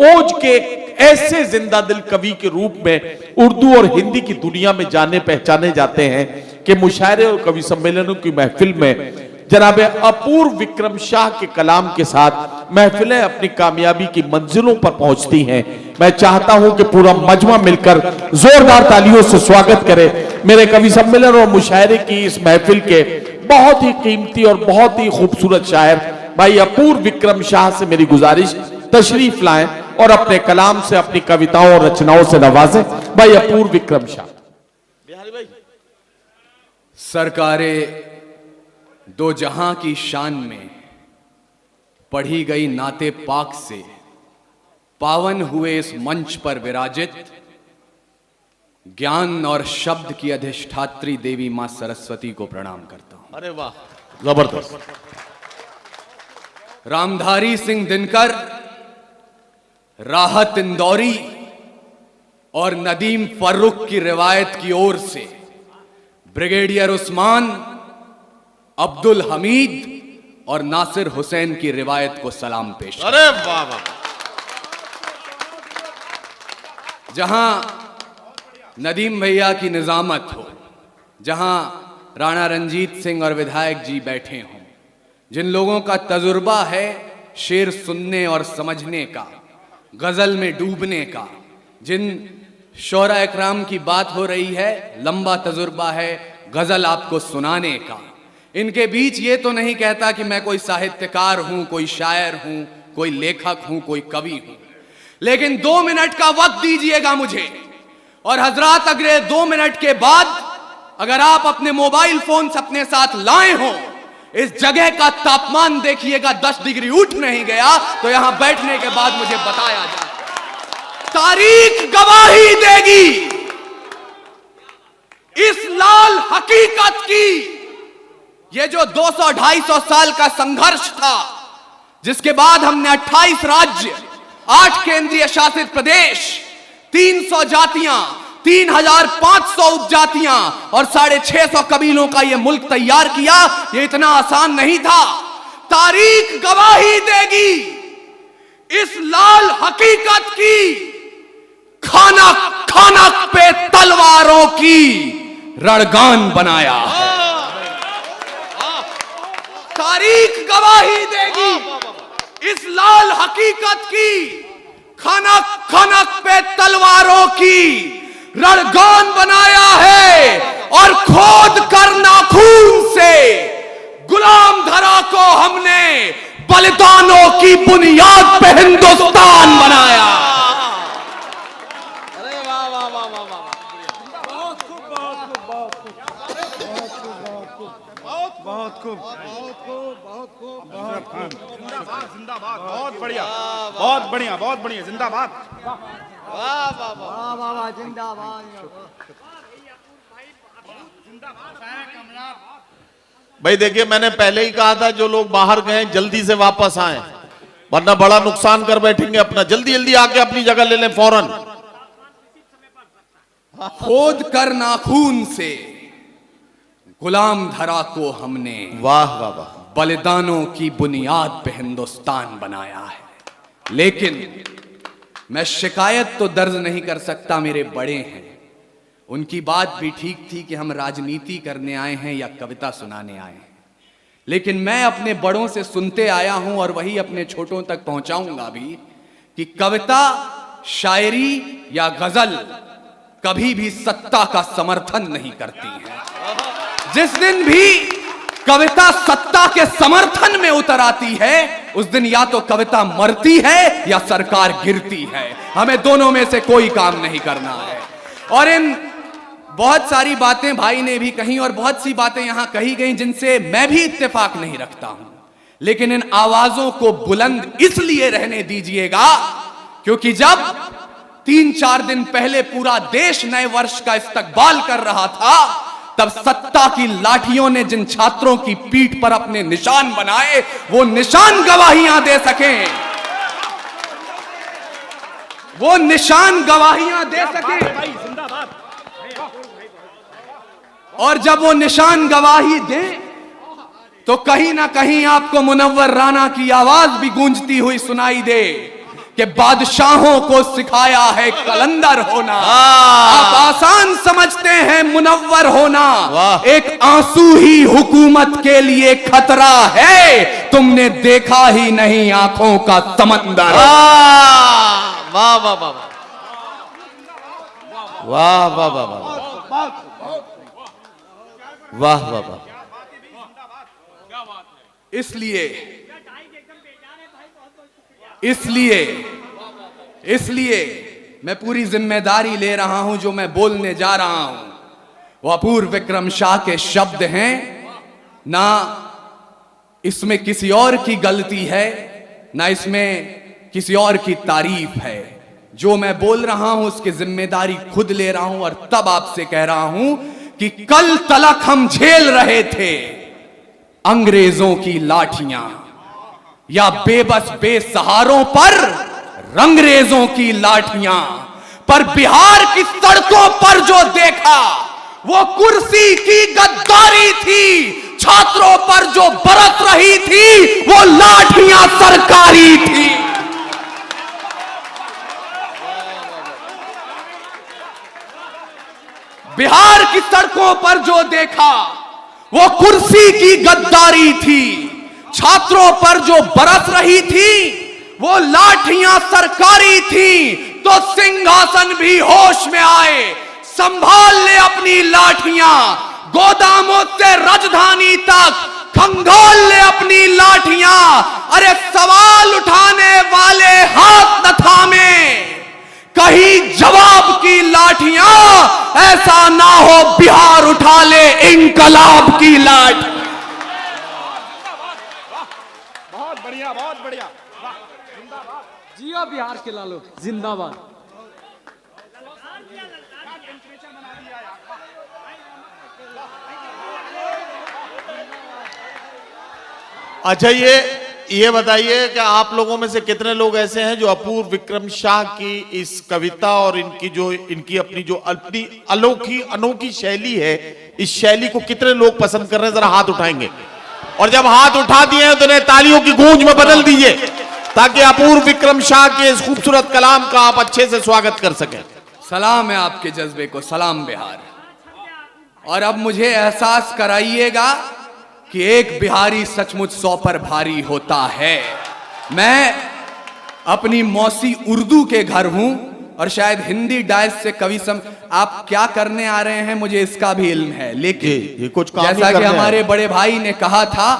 ओज के ऐसे जिंदा दिल कवि के रूप में उर्दू और हिंदी की दुनिया में जाने पहचाने जाते हैं कि मुशायरे और कवि सम्मेलनों की महफिल में जनाब अपूर्व विक्रम शाह के कलाम के साथ महफिलें अपनी कामयाबी की मंजिलों पर पहुंचती हैं। मैं चाहता हूं कि पूरा मजमा मिलकर जोरदार तालियों से स्वागत करे मेरे कवि सम्मेलन और मुशायरे की इस महफिल के बहुत ही कीमती और बहुत ही खूबसूरत शायर भाई अपूर्व विक्रम शाह से मेरी गुजारिश, तशरीफ लाएं और अपने कलाम से अपनी कविताओं और रचनाओं से नवाजें। भाई अपूर्व विक्रम शाह। बिहारी भाई। सरकारे दो जहां की शान में पढ़ी गई नाते पाक से पावन हुए इस मंच पर विराजित ज्ञान और शब्द की अधिष्ठात्री देवी मां सरस्वती को प्रणाम करता हूं। अरे वाह, जबरदस्त। रामधारी सिंह दिनकर, राहत इंदौरी और नदीम फर्रुख की रिवायत की ओर से ब्रिगेडियर उस्मान, अब्दुल हमीद और नासिर हुसैन की रिवायत को सलाम पेश। अरे वाह वाह। जहां नदीम भैया की निजामत हो, जहां राणा रंजीत सिंह और विधायक जी बैठे हों, जिन लोगों का तजुर्बा है शेर सुनने और समझने का, गजल में डूबने का, जिन शोरा इकराम की बात हो रही है, लंबा तजुर्बा है गजल आपको सुनाने का, इनके बीच ये तो नहीं कहता कि मैं कोई साहित्यकार हूं, कोई शायर हूं, कोई लेखक हूं, कोई कवि हूं, लेकिन 2 मिनट का वक्त दीजिएगा मुझे। और हजरात, अगले 2 मिनट के बाद अगर आप अपने मोबाइल फोन अपने साथ लाए हो, इस जगह का तापमान देखिएगा 10 डिग्री उठ नहीं गया तो यहां बैठने के बाद मुझे बताया जाए। तारीख गवाही देगी इस लाल हकीकत की। ये जो 200-250 साल का संघर्ष था, जिसके बाद हमने 28 राज्य, 8 केंद्रीय शासित प्रदेश, 300 जातियां, 3500 उपजातियां और 650 कबीलों का यह मुल्क तैयार किया, ये इतना आसान नहीं था। तारीख गवाही देगी इस लाल हकीकत की। खाना खाना पे तलवारों की रणगान बनाया है। तारीख गवाही देगी इस लाल हकीकत की। खनक खनक पे तलवारों की रणगान बनाया है और खोद कर नाखून से गुलाम धरा को हमने बलिदानों की बुनियाद पे हिंदुस्तान बनाया। अरे वाह वाह वाह वाह वाह। बहुत खूब, जिंदाबाद, बहुत बढ़िया, बहुत बढ़िया, बहुत बढ़िया, जिंदाबाद, वाह वाह वाह वाह वाह, जिंदाबाद। भाई देखिए, मैंने पहले ही कहा था जो लोग बाहर गए जल्दी से वापस आए, वरना बड़ा नुकसान कर बैठेंगे अपना। जल्दी जल्दी आके अपनी जगह ले लें फौरन। खोद कर नाखून से गुलाम धरा को हमने वाह वाह वाह बलिदानों की बुनियाद पे हिंदुस्तान बनाया है। लेकिन मैं शिकायत तो दर्ज नहीं कर सकता, मेरे बड़े हैं, उनकी बात भी ठीक थी कि हम राजनीति करने आए हैं या कविता सुनाने आए हैं। लेकिन मैं अपने बड़ों से सुनते आया हूं और वही अपने छोटों तक पहुंचाऊंगा भी कि कविता, शायरी या गजल कभी भी सत्ता का समर्थन नहीं करती है। जिस दिन भी कविता सत्ता के समर्थन में उतर आती है, उस दिन या तो कविता मरती है या सरकार गिरती है। हमें दोनों में से कोई काम नहीं करना है। और इन बहुत सारी बातें भाई ने भी कही और बहुत सी बातें यहां कही गई जिनसे मैं भी इत्तेफाक नहीं रखता हूं, लेकिन इन आवाजों को बुलंद इसलिए रहने दीजिएगा क्योंकि जब 3-4 दिन पहले पूरा देश नए वर्ष का इस्तकबाल कर रहा था, तब सत्ता की लाठियों ने जिन छात्रों की पीठ पर अपने निशान बनाए, वो निशान गवाहियां दे सकें, वो निशान गवाहियां दे सकें। और जब वो निशान गवाही दे तो कहीं ना कहीं आपको मुनव्वर राना की आवाज भी गूंजती हुई सुनाई दे कि बादशाहों को सिखाया है कलंदर होना। आप आसान समझते हैं मुनव्वर होना, एक आंसू ही हुकूमत के लिए खतरा है। तुमने देखा ही नहीं आंखों का समंदर। वाह वाह वाह वाह वाह वाह वाह वाह वाह वाह। इसलिए मैं पूरी जिम्मेदारी ले रहा हूं। जो मैं बोलने जा रहा हूं वो अपूर्व विक्रम शाह के शब्द हैं, ना इसमें किसी और की गलती है, ना इसमें किसी और की तारीफ है। जो मैं बोल रहा हूं उसकी जिम्मेदारी खुद ले रहा हूं और तब आपसे कह रहा हूं कि कल तलक हम झेल रहे थे अंग्रेजों की लाठियां, या बेबस बेसहारों पर रंगरेजों की लाठियां, पर बिहार की सड़कों पर जो देखा वो कुर्सी की गद्दारी थी। छात्रों पर जो बरस रही थी वो लाठियां सरकारी थी। बिहार की सड़कों पर जो देखा वो कुर्सी की गद्दारी थी। छात्रों पर जो बरस रही थी वो लाठियां सरकारी थी। तो सिंहासन भी होश में आए, संभाल ले अपनी लाठियां। गोदामों से राजधानी तक खंगाल ले अपनी लाठियां। अरे सवाल उठाने वाले हाथ न थामे, कहीं जवाब की लाठियां। ऐसा ना हो बिहार उठा ले इंकलाब की लाठ। बहुत बढ़िया, बहुत बढ़िया। जियो बिहार के लालो जिंदाबाद। अच्छा, ये बताइए कि आप लोगों में से कितने लोग ऐसे हैं जो अपूर्व विक्रम शाह की इस कविता और इनकी अपनी अनोखी शैली है, इस शैली को कितने लोग पसंद कर रहे हैं? जरा हाथ उठाएंगे, और जब हाथ उठा दिए हैं तो उन्हें तालियों की गूंज में बदल दीजिए ताकि अपूर्व विक्रम शाह के इस खूबसूरत कलाम का आप अच्छे से स्वागत कर सकें। सलाम है आपके जज्बे को, सलाम बिहार। और अब मुझे एहसास कराइएगा कि एक बिहारी सचमुच 100 पर भारी होता है। मैं अपनी मौसी उर्दू के घर हूं और शायद हिंदी डायस से कवि आप क्या करने आ रहे हैं मुझे इसका भी इल्म है, लेकिन ये कुछ काम जैसा कि हमारे बड़े भाई ने कहा था,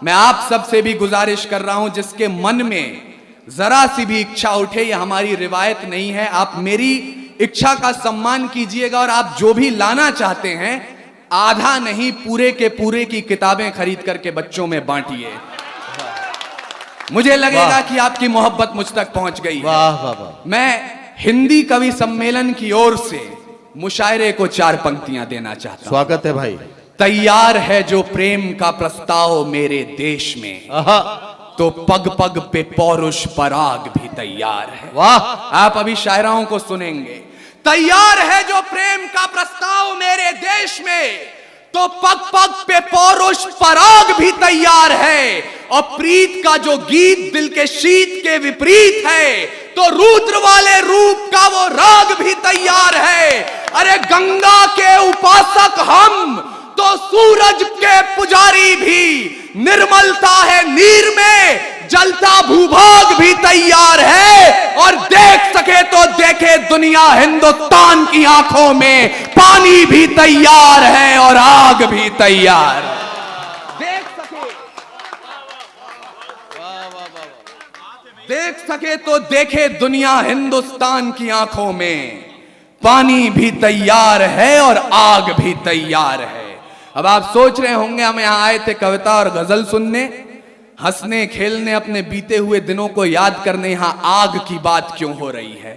मैं आप सबसे भी गुजारिश कर रहा हूं जिसके मन में जरा सी भी इच्छा उठे, यह हमारी रिवायत नहीं है, आप मेरी इच्छा का सम्मान कीजिएगा और आप जो भी लाना चाहते हैं आधा नहीं पूरे के पूरे की किताबें खरीद करके बच्चों में बांटिए। मुझे लगेगा कि आपकी मोहब्बत मुझ तक पहुंच गई है। वाह वाह वाह। मैं हिंदी कवि सम्मेलन की ओर से मुशायरे को 4 पंक्तियां देना चाहता हूं। स्वागत है भाई। तैयार है जो प्रेम का प्रस्ताव मेरे देश में, तो पग पग पे पौरुष पराग भी तैयार है। वाह। आप अभी शायराओं को सुनेंगे। तैयार है जो प्रेम का प्रस्ताव मेरे देश में, तो पग पग पे पौरुष पराग भी तैयार है। और प्रीत का जो गीत दिल के शीत के विपरीत है, तो रुद्र वाले रूप का वो राग भी तैयार है। अरे गंगा के उपासक हम, तो सूरज के पुजारी भी। निर्मलता है नीर में, जलता भूभाग भी तैयार है। और देख सके तो देखे दुनिया हिंदुस्तान की आंखों में, पानी भी तैयार है और आग भी तैयार। देख सके तो देखे दुनिया हिंदुस्तान की आंखों में, पानी भी तैयार है और आग भी तैयार है। अब आप सोच रहे होंगे हम यहां आए थे कविता और गजल सुनने, हंसने खेलने, अपने बीते हुए दिनों को याद करने, यहां आग की बात क्यों हो रही है?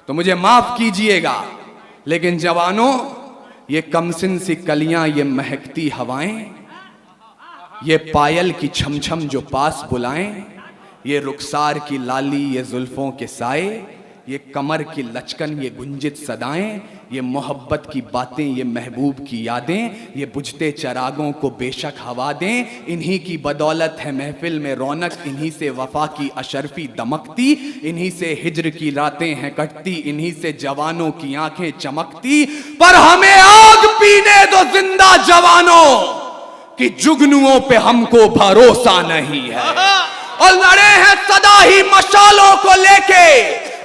तो मुझे माफ कीजिएगा, लेकिन जवानों, ये कमसिन सी कलियां, ये महकती हवाएं, ये पायल की छमछम जो पास बुलाएं, ये रुखसार की लाली, ये जुल्फों के साए, ये कमर की लचकन, ये गुंजित सदाएं, ये मोहब्बत की बातें, ये महबूब की यादें, ये बुझते चरागों को बेशक हवा दें। इन्हीं की बदौलत है महफिल में रौनक, इन्हीं से वफा की अशरफी दमकती, इन्हीं से हिज्र की रातें हैं कटती, इन्हीं से जवानों की आंखें चमकती। पर हमें आग पीने दो जिंदा जवानों, कि जुगनुओं पे हमको भरोसा नहीं है। और लड़े हैं सदा ही मशालों को लेके,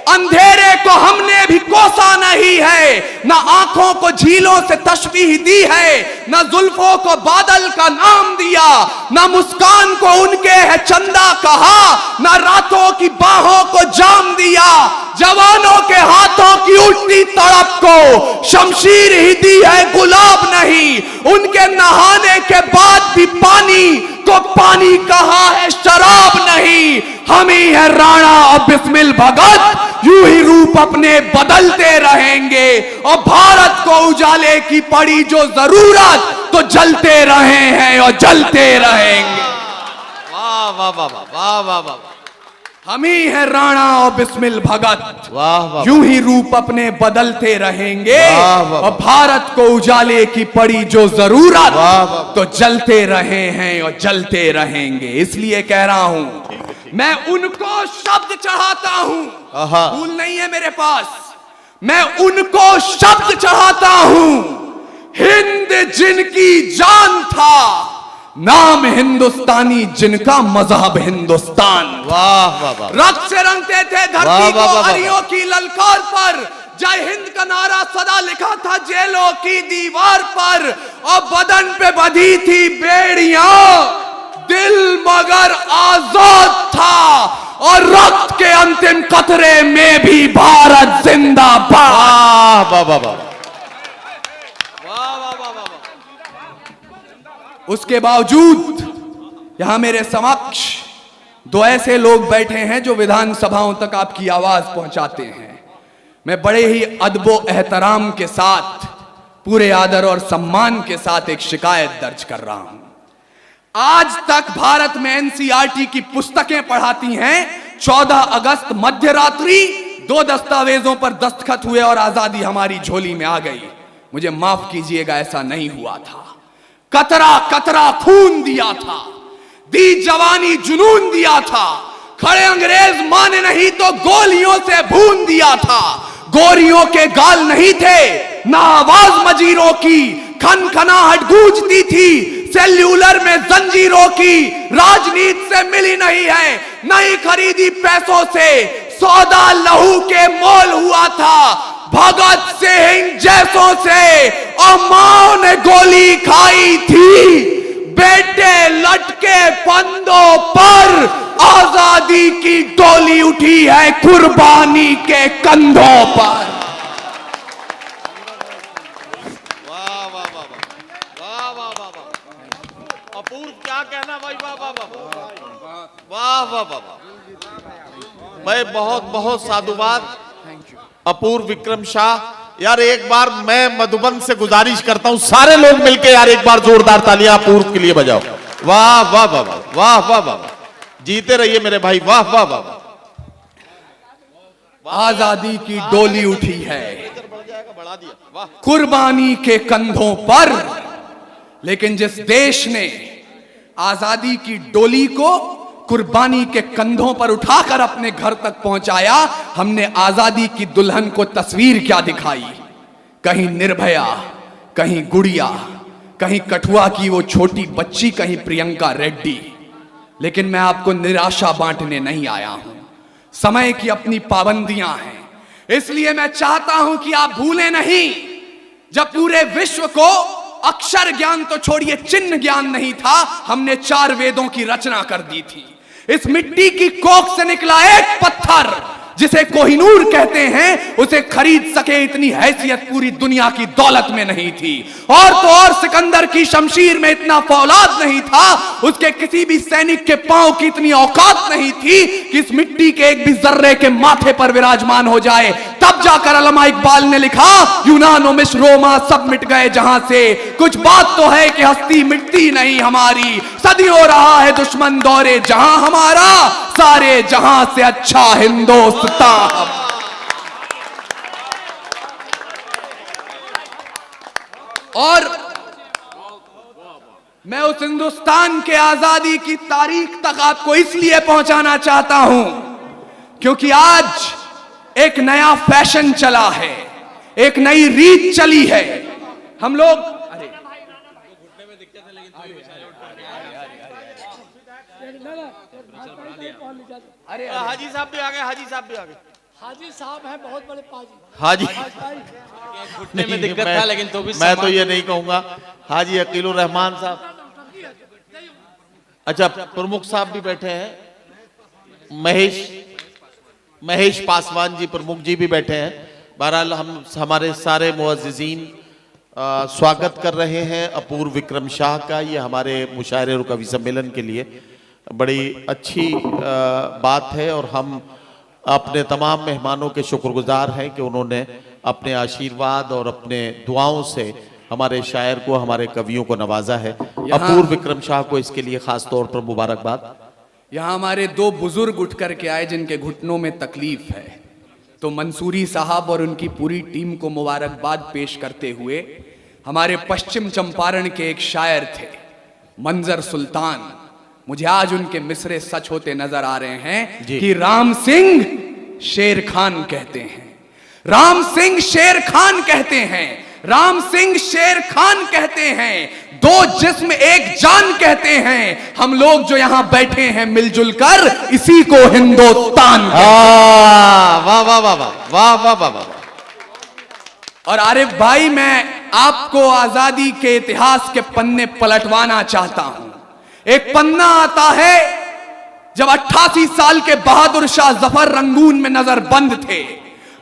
अंधेरे को हमने भी कोसा नहीं है। ना आंखों को झीलों से तशबीह दी है, ना जुल्फों को बादल का नाम दिया, ना मुस्कान को उनके है चंदा कहा, ना रातों की बाहों को जाम दिया। जवानों के हाथों की उठती तड़प को शमशीर ही दी है, गुलाब नहीं। उनके नहाने के बाद भी पानी को पानी कहा है, शराब नहीं। हम ही है राणा और बिस्मिल भगत, यूं ही रूप अपने बदलते रहेंगे। और भारत को उजाले की पड़ी जो जरूरत, तो जलते रहे हैं और जलते रहेंगे। वाह वाह वाह वाह वाह वाह। हम ही है राणा और बिस्मिल भगत, वाह वाह। यूं ही रूप अपने बदलते रहेंगे। वाह वाह। और भारत को उजाले की पड़ी जो जरूरत, वाह वाह। तो जलते रहे हैं और जलते रहेंगे। इसलिए कह रहा हूं, मैं उनको शब्द चढ़ाता हूं, भूल नहीं है मेरे पास। मैं उनको शब्द चढ़ाता हूं, हिंद जिनकी जान था, नाम हिंदुस्तानी जिनका मजहब हिंदुस्तान। वाह वाह वाह। रक्त से रंगते थे धरती को हरियों की ललकार पर, जय हिंद का नारा सदा लिखा था जेलों की दीवार पर। और बदन पे बंधी थी बेड़ियां, दिल मगर आजाद था। और रक्त के अंतिम कतरे में भी भारत जिंदाबाद। वाह वाह वाह वाह। उसके बावजूद यहां मेरे समक्ष दो ऐसे लोग बैठे हैं जो विधानसभाओं तक आपकी आवाज पहुंचाते हैं। मैं बड़े ही अदबो एहतराम के साथ, पूरे आदर और सम्मान के साथ एक शिकायत दर्ज कर रहा हूं। आज तक भारत में एनसीईआरटी की पुस्तकें पढ़ाती हैं। 14 अगस्त मध्य रात्रि 2 दस्तावेजों पर दस्तखत हुए और आजादी हमारी झोली में आ गई। मुझे माफ कीजिएगा, ऐसा नहीं हुआ था। कतरा कतरा खून दिया था, दी जवानी जुनून दिया था। खड़े अंग्रेज माने नहीं तो गोलियों से भून दिया था। गोरियों के गाल नहीं थे, ना आवाज मजीरों की, खनखनाहट गूंजती थी सेल्यूलर में जंजीरों की। राजनीति से मिली नहीं है, नहीं खरीदी पैसों से, सौदा लहू के मोल हुआ था भगत सिंह जैसों से। और मां ने गोली खाई थी, बेटे लटके फंदों पर। आजादी की डोली उठी है कुर्बानी के कंधों पर। वाह वाह वाह वाह वाह वाह वाह। अपूर्व क्या कहना भाई, वाह वाह वाह वाह वाह वाह वाह। मैं बहुत बहुत साधुवाद अपूर्व विक्रम शाह। यार एक बार मैं मधुबन से गुजारिश करता हूं, सारे लोग मिलके यार एक बार जोरदार तालियां अपूर्व के लिए बजाओ। वाह वाह वाह वाह वाह वाह। जीते रहिए मेरे भाई, वाह वाह वाह। आजादी की डोली उठी है कुर्बानी के कंधों पर। लेकिन जिस देश ने आजादी की डोली को कुर्बानी के कंधों पर उठाकर अपने घर तक पहुंचाया, हमने आजादी की दुल्हन को तस्वीर क्या दिखाई। कहीं निर्भया, कहीं गुड़िया, कहीं कठुआ की वो छोटी बच्ची, कहीं प्रियंका रेड्डी। लेकिन मैं आपको निराशा बांटने नहीं आया हूं। समय की अपनी पाबंदियां हैं, इसलिए मैं चाहता हूं कि आप भूलें नहीं, जब पूरे विश्व को अक्षर ज्ञान तो छोड़िए चिन्ह ज्ञान नहीं था, हमने 4 वेदों की रचना कर दी थी। इस मिट्टी की कोख से निकला एक पत्थर जिसे कोहिनूर कहते हैं, उसे खरीद सके इतनी हैसियत पूरी दुनिया की दौलत में नहीं थी। और तो और सिकंदर की शमशीर में इतना फौलाद नहीं था, उसके किसी भी सैनिक के पांव की इतनी औकात नहीं थी कि इस मिट्टी के एक भी जर्रे के माथे पर विराजमान हो जाए। तब जाकर अल्लामा इकबाल ने लिखा, यूनान और मिस्र रोमा सब मिट गए जहां से, कुछ बात तो है कि हस्ती मिटती नहीं हमारी। सदियों रहा है दुश्मन दौरे जहां हमारा, सारे जहां से अच्छा हिंदुस्तान। मैं उस हिंदुस्तान के आजादी की तारीख तक आपको इसलिए पहुंचाना चाहता हूं क्योंकि आज एक नया फैशन चला है, एक नई रीत चली है। हम लोग अरे हाजी साहब भी आ गए, हाजी साहब भी आ गए। हाजी साहब हैं बहुत बड़े पाजी। हाजी घुटने में दिक्कत था लेकिन तो भी मैं तो ये नहीं कहूंगा। हाजी अकीलुर रहमान साहब, अच्छा प्रमुख साहब भी बैठे हैं, महेश पासवान जी प्रमुख जी भी बैठे हैं। बहरहाल हम हमारे सारे मुअज्जिज़ीन स्वागत कर रहे हैं अपूर्व विक्रम शाह का। ये हमारे मुशायरे और कवि सम्मेलन के लिए बड़ी अच्छी बात है और हम अपने तमाम मेहमानों के शुक्रगुजार हैं कि उन्होंने अपने आशीर्वाद और अपने दुआओं से हमारे शायर को, हमारे कवियों को नवाजा है। अपूर्व विक्रम शाह को इसके लिए खास तौर पर मुबारकबाद। यहाँ हमारे दो बुजुर्ग उठ करके आए जिनके घुटनों में तकलीफ है, तो मंसूरी साहब और उनकी पूरी टीम को मुबारकबाद पेश करते हुए हमारे पश्चिम चंपारण के एक शायर थे मंजर सुल्तान, मुझे आज उनके मिसरे सच होते नजर आ रहे हैं कि राम सिंह शेर खान कहते हैं, राम सिंह शेर खान कहते हैं, राम सिंह शेर खान कहते हैं, दो जिस्म एक जान कहते हैं। हम लोग जो यहां बैठे हैं मिलजुल कर इसी को हिंदुस्तान वाह वाह वाह वाह वाह वाह वाह वाह। और आरिफ भाई, मैं आपको आजादी के इतिहास के पन्ने पलटवाना चाहता हूं। एक पन्ना आता है जब 88 साल के बहादुर शाह जफर रंगून में नजरबंद थे।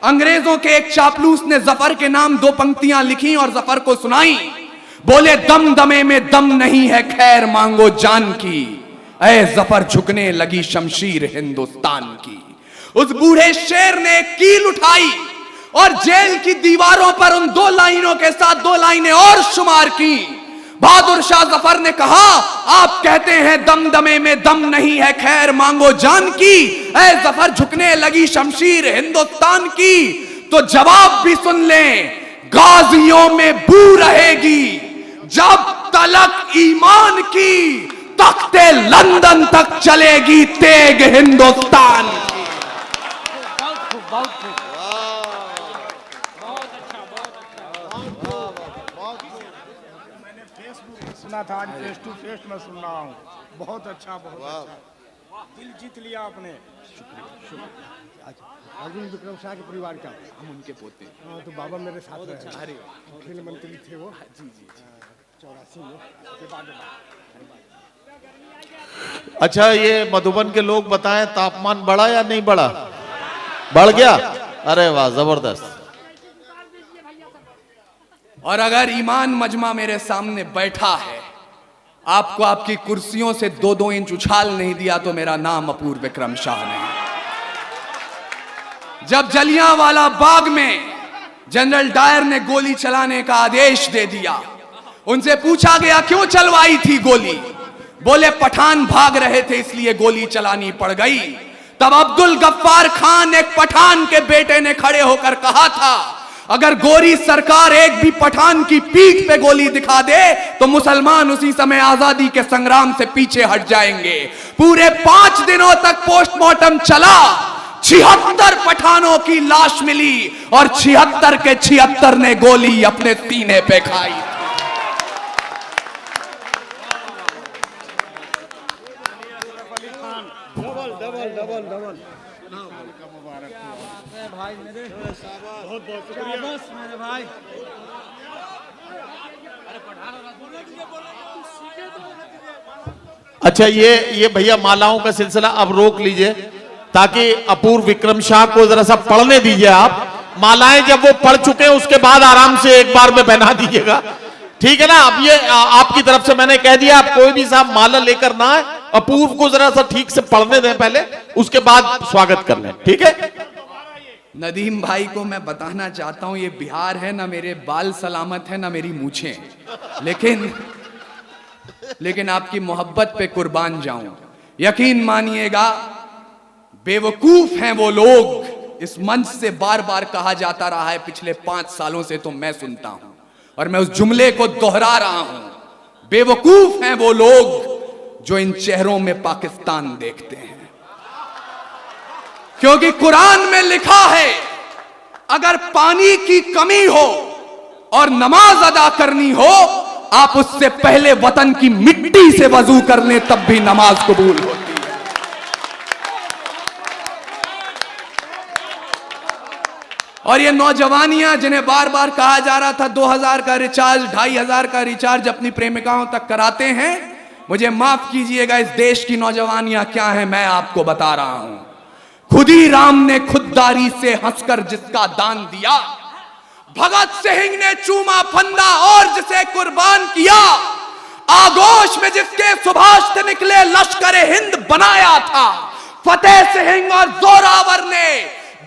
अंग्रेजों के एक चापलूस ने जफर के नाम दो पंक्तियां लिखी और जफर को सुनाई। बोले, दम दमे में दम नहीं है, खैर मांगो जान की, ऐ जफर झुकने लगी शमशीर हिंदुस्तान की। उस बूढ़े शेर ने कील उठाई और जेल की दीवारों पर उन दो लाइनों के साथ दो लाइनें और शुमार की। बहादुर शाह जफर ने कहा, आप कहते हैं दमदमे में दम नहीं है, खैर मांगो जान की, ऐ जफर झुकने लगी शमशीर हिंदुस्तान की। तो जवाब भी सुन लें, गाजियों में बू रहेगी जब तलक ईमान की, तख्ते लंदन तक चलेगी तेग हिंदुस्तान की। सुना था, आज फेस टू फेस में सुन रहा हूँ। बहुत अच्छा, बहुत अच्छा, दिल जीत लिया आपने। अर्जुन विक्रम शाह के परिवार का हम उनके पोते। हाँ, तो बाबा मेरे साथ रहे, खेल मंत्री थे वो। जी जी 84 में के बाद। अच्छा, ये मधुबन के लोग बताएं, तापमान बढ़ा या नहीं बढ़ा? बढ़ गया? अरे वाह, जबरदस्त। और अगर ईमान मजमा मेरे सामने बैठा है, आपको आपकी कुर्सियों से 2-2 इंच उछाल नहीं दिया तो मेरा नाम अपूर्व विक्रम शाह नहीं। जब जलियांवाला बाग में जनरल डायर ने गोली चलाने का आदेश दे दिया, उनसे पूछा गया क्यों चलवाई थी गोली, बोले पठान भाग रहे थे इसलिए गोली चलानी पड़ गई। तब अब्दुल गफ्फार खान, एक पठान के बेटे ने खड़े होकर कहा था, अगर गोरी सरकार एक भी पठान की पीठ पे गोली दिखा दे तो मुसलमान उसी समय आजादी के संग्राम से पीछे हट जाएंगे। पूरे 5 दिनों तक पोस्टमार्टम चला, 76 पठानों की लाश मिली और 76 के 76 ने गोली अपने सीने पे खाई। भाई मेरे बहुत बहुत शुक्रिया मेरे भाई। अच्छा, ये भैया मालाओं का सिलसिला अब रोक लीजिए ताकि अपूर्व विक्रम शाह को जरा सा पढ़ने दीजिए। आप मालाएं जब वो पढ़ चुके हैं उसके बाद आराम से एक बार में पहना दीजिएगा, ठीक है ना? अब ये आपकी तरफ से मैंने कह दिया, आप कोई भी साहब माला लेकर ना आए, अपूर्व को जरा सा ठीक से पढ़ने दें पहले, उसके बाद स्वागत कर लें, ठीक है? नदीम भाई को मैं बताना चाहता हूं, ये बिहार है, ना मेरे बाल सलामत है ना मेरी मूछें, लेकिन आपकी मोहब्बत पे कुर्बान जाऊं। यकीन मानिएगा, बेवकूफ हैं वो लोग, इस मंच से बार बार कहा जाता रहा है पिछले 5 सालों से, तो मैं सुनता हूं और मैं उस जुमले को दोहरा रहा हूं, बेवकूफ हैं वो लोग जो इन चेहरों में पाकिस्तान देखते हैं, क्योंकि कुरान में लिखा है अगर पानी की कमी हो और नमाज अदा करनी हो, आप उससे पहले वतन की मिट्टी से वजू कर लें, तब भी नमाज कबूल होती है। और ये नौजवानियां जिन्हें बार बार कहा जा रहा था 2000 का रिचार्ज, 2500 का रिचार्ज अपनी प्रेमिकाओं तक कराते हैं, मुझे माफ कीजिएगा, इस देश की नौजवानियां क्या है मैं आपको बता रहा हूं। खुद ही राम ने खुददारी से हंसकर जिसका दान दिया, भगत सिंह ने चूमा फंदा और जिसे कुर्बान किया, आगोश में जिसके सुभाष से निकले लश्कर हिंद बनाया था, फतेह सिंह और जोरावर ने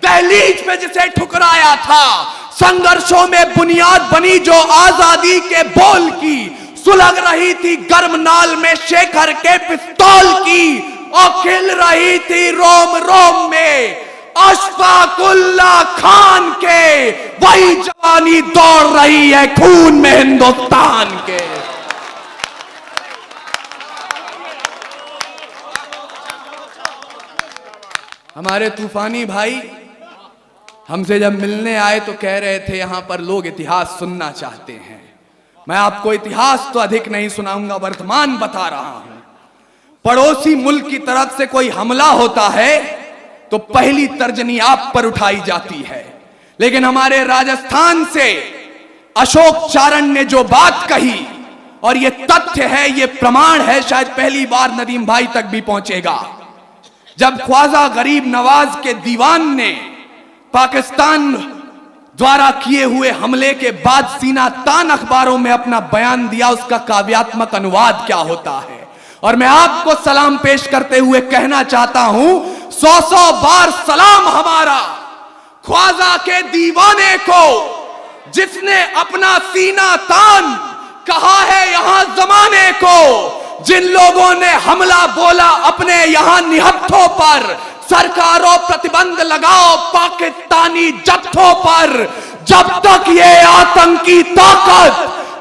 दहलीज में जिसे ठुकराया था, संघर्षों में बुनियाद बनी जो आजादी के बोल की, सुलग रही थी गर्म नाल में शेखर के पिस्तौल की, और खिल रही थी रोम रोम में अशफाकुल्ला खान के, वही जवानी दौड़ रही है खून में हिंदुस्तान के। हमारे तूफानी भाई हमसे जब मिलने आए तो कह रहे थे यहां पर लोग इतिहास सुनना चाहते हैं। मैं आपको इतिहास तो अधिक नहीं सुनाऊंगा, वर्तमान बता रहा हूं। पड़ोसी मुल्क की तरफ से कोई हमला होता है तो पहली तर्जनी आप पर उठाई जाती है, लेकिन हमारे राजस्थान से अशोक चारण ने जो बात कही, और ये तथ्य है, ये प्रमाण है, शायद पहली बार नदीम भाई तक भी पहुंचेगा। जब ख्वाजा गरीब नवाज के दीवान ने पाकिस्तान द्वारा किए हुए हमले के बाद सीना तान अखबारों में अपना बयान दिया, उसका काव्यात्मक अनुवाद क्या होता है, और मैं आपको सलाम पेश करते हुए कहना चाहता हूं, 100 बार सलाम हमारा ख्वाजा के दीवाने को, जिसने अपना सीना तान कहा है यहां जमाने को, जिन लोगों ने हमला बोला अपने यहां निहत्थों पर, सरकारों प्रतिबंध लगाओ पाकिस्तानी जत्थों पर, जब तक ये आतंकी ताकत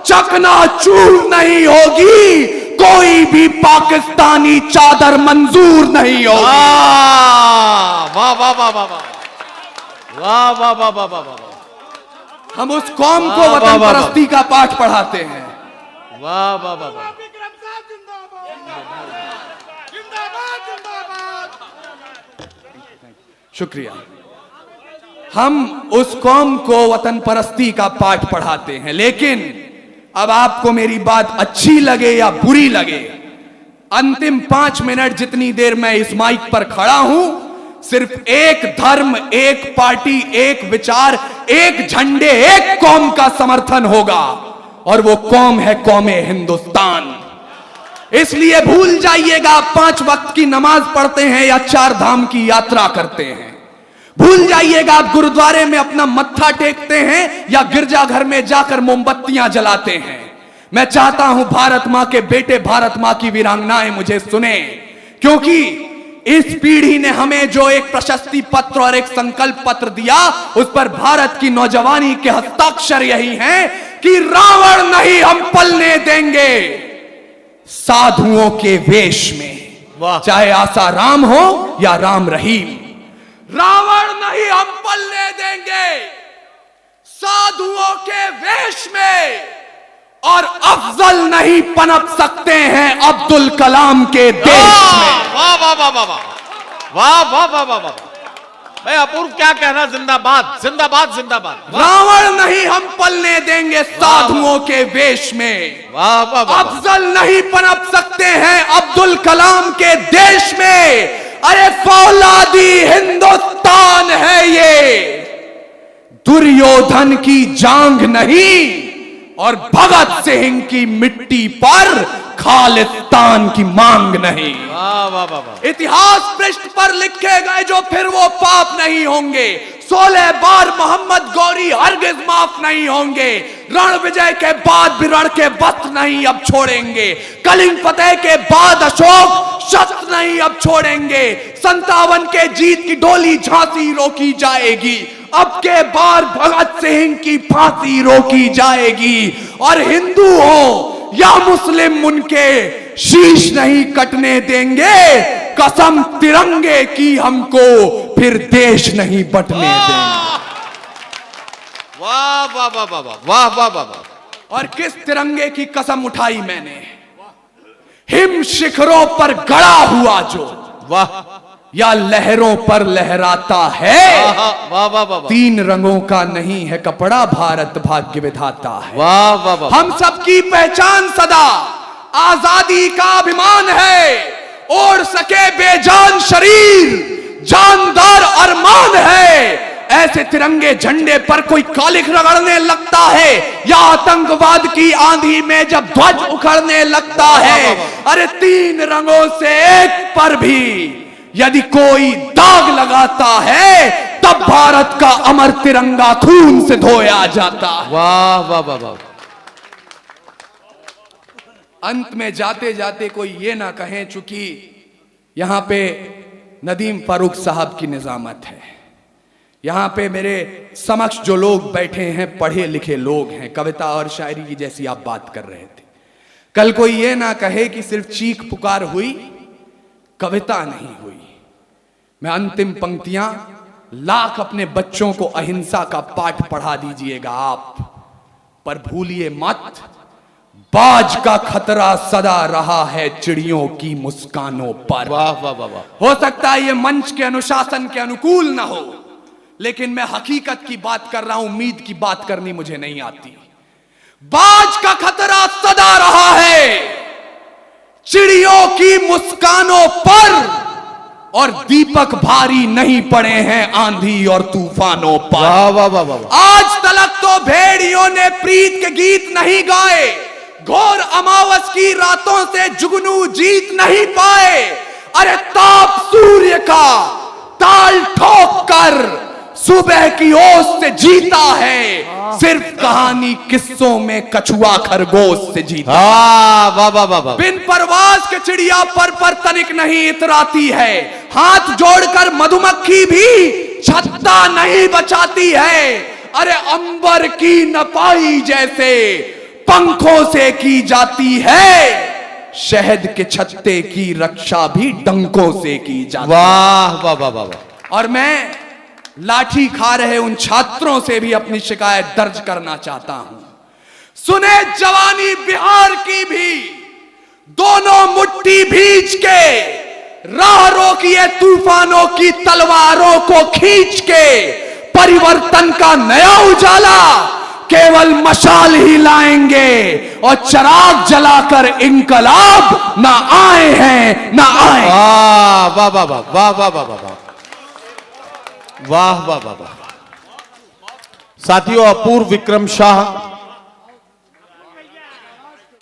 चकनाचूर नहीं होगी, कोई भी पाकिस्तानी चादर मंजूर नहीं होगी। वाह वाह वाह वाह वाह वाह वाह वाह वाह वाह। हम उस कौम को वतन परस्ती का पाठ पढ़ाते हैं। वाह वाह वाह वाह। शुक्रिया। हम उस कौम को वतन परस्ती का पाठ पढ़ाते हैं, लेकिन अब आपको मेरी बात अच्छी लगे या बुरी लगे, अंतिम 5 मिनट जितनी देर मैं इस माइक पर खड़ा हूं, सिर्फ एक धर्म, एक पार्टी, एक विचार, एक झंडे, एक कौम का समर्थन होगा, और वो कौम है कौमे हिंदुस्तान। इसलिए भूल जाइएगा 5 वक्त की नमाज पढ़ते हैं या 4 धाम की यात्रा करते हैं, भूल जाइएगा आप गुरुद्वारे में अपना मत्था टेकते हैं या गिरजाघर में जाकर मोमबत्तियां जलाते हैं। मैं चाहता हूं भारत मां के बेटे, भारत मां की वीरांगनाएं मुझे सुने, क्योंकि इस पीढ़ी ने हमें जो एक प्रशस्ति पत्र और एक संकल्प पत्र दिया, उस पर भारत की नौजवानी के हस्ताक्षर यही हैं कि रावण नहीं हम पलने देंगे साधुओं के वेश में, चाहे आसाराम हो या राम रहीम। रावण नहीं हम पलने देंगे साधुओं के वेश में, और अफजल नहीं पनप सकते हैं अब्दुल कलाम के देश में। वाह वाह वाह वाह वाह वाह वाह वाह वाह। भाई अपूर्व क्या कहना, जिंदाबाद जिंदाबाद जिंदाबाद। रावण नहीं हम पलने देंगे साधुओं के वेश में, वाह वाह वाह। अफजल नहीं पनप सकते हैं अब्दुल कलाम के देश में। अरे फौलादी हिंदुस्तान है ये, दुर्योधन की जांग नहीं, और भगत सिंह की मिट्टी पर खालिस्तान की मांग नहीं। वाह वाह वाह वाह। इतिहास पृष्ठ पर लिखे गए जो फिर वो पाप नहीं होंगे, 16 बार मोहम्मद गौरी हरगिज माफ नहीं होंगे, रण विजय के बाद भी रण के वस्त्र नहीं अब छोड़ेंगे, कलिंग फतेह के बाद अशोक शस्त्र नहीं अब छोड़ेंगे, 57 के जीत की डोली झांसी रोकी जाएगी, अब के बार भगत सिंह की फांसी रोकी जाएगी। और हिंदू हो या मुस्लिम उनके शीश नहीं कटने देंगे। कसम तिरंगे की हमको फिर देश नहीं बंटने देंगे। वाह वाह वाह वाह वाह वाह वाह वाह। और किस तिरंगे की कसम उठाई मैंने, हिम शिखरों पर गड़ा हुआ जो वाह या लहरों पर लहराता है। वाह वाह वाह। 3 रंगों का नहीं है कपड़ा, भारत भाग्य विधाता है। वाह वाह वाह। हम सबकी पहचान सदा आजादी का अभिमान है। ओढ़ सके बेजान शरीर जानदार अरमान है। ऐसे तिरंगे झंडे पर कोई कालिख रगड़ने लगता है या आतंकवाद की आंधी में जब ध्वज उखड़ने लगता है। अरे 3 रंगों से एक पर भी यदि कोई दाग लगाता है तब भारत का अमर तिरंगा खून से धोया जाता है। वाह वाह वाह वाह। अंत में जाते जाते कोई ये ना कहें, चूंकि यहां पे नदीम फारूक साहब की निजामत है, यहां पे मेरे समक्ष जो लोग बैठे हैं पढ़े लिखे लोग हैं, कविता और शायरी की जैसी आप बात कर रहे थे। कल कोई ये ना कहे कि सिर्फ चीख पुकार हुई, कविता नहीं हुई। मैं अंतिम पंक्तियां लाख अपने बच्चों को अहिंसा का पाठ पढ़ा दीजिएगा आप, पर भूलिए मत बाज का खतरा सदा रहा है चिड़ियों की मुस्कानों पर। वाह वाह वाह वाह। हो सकता है ये मंच के अनुशासन के अनुकूल ना हो, लेकिन मैं हकीकत की बात कर रहा हूं, उम्मीद की बात करनी मुझे नहीं आती। बाज का खतरा सदा रहा है चिड़ियों की मुस्कानों पर, और दीपक भारी नहीं पड़े हैं आंधी और तूफानों पर। वाह वाह वाह वाह। आज तलक तो भेड़ियों ने प्रीत के गीत नहीं गाए, घोर अमावस की रातों से जुगनू जीत नहीं पाए। अरे ताप सूर्य का ताल ठोक कर सुबह की ओस से जीता है, सिर्फ कहानी किस्सों में कछुआ खरगोश से जीता। वाह वाह वाह वाह। बिन परवाज के चिड़िया पर तनिक नहीं इतराती है, हाथ जोड़कर मधुमक्खी भी छत्ता नहीं बचाती है। अरे अंबर की नपाई जैसे पंखों से की जाती है, शहद के छत्ते की रक्षा भी डंकों से की जाती है। वाह वाह वाह वाह। और मैं लाठी खा रहे उन छात्रों से भी अपनी शिकायत दर्ज करना चाहता हूं। सुने जवानी बिहार की भी, दोनों मुट्ठी भींच के राह रोकिए तूफानों की तलवारों को खींच के। परिवर्तन का नया उजाला केवल मशाल ही लाएंगे, और चिराग जलाकर इंकलाब ना आए हैं ना आए। वाह वाह वाह वाह वाह वाह वाह वाह वाह वाह वाह वाह। साथियों, अपूर्व विक्रम शाह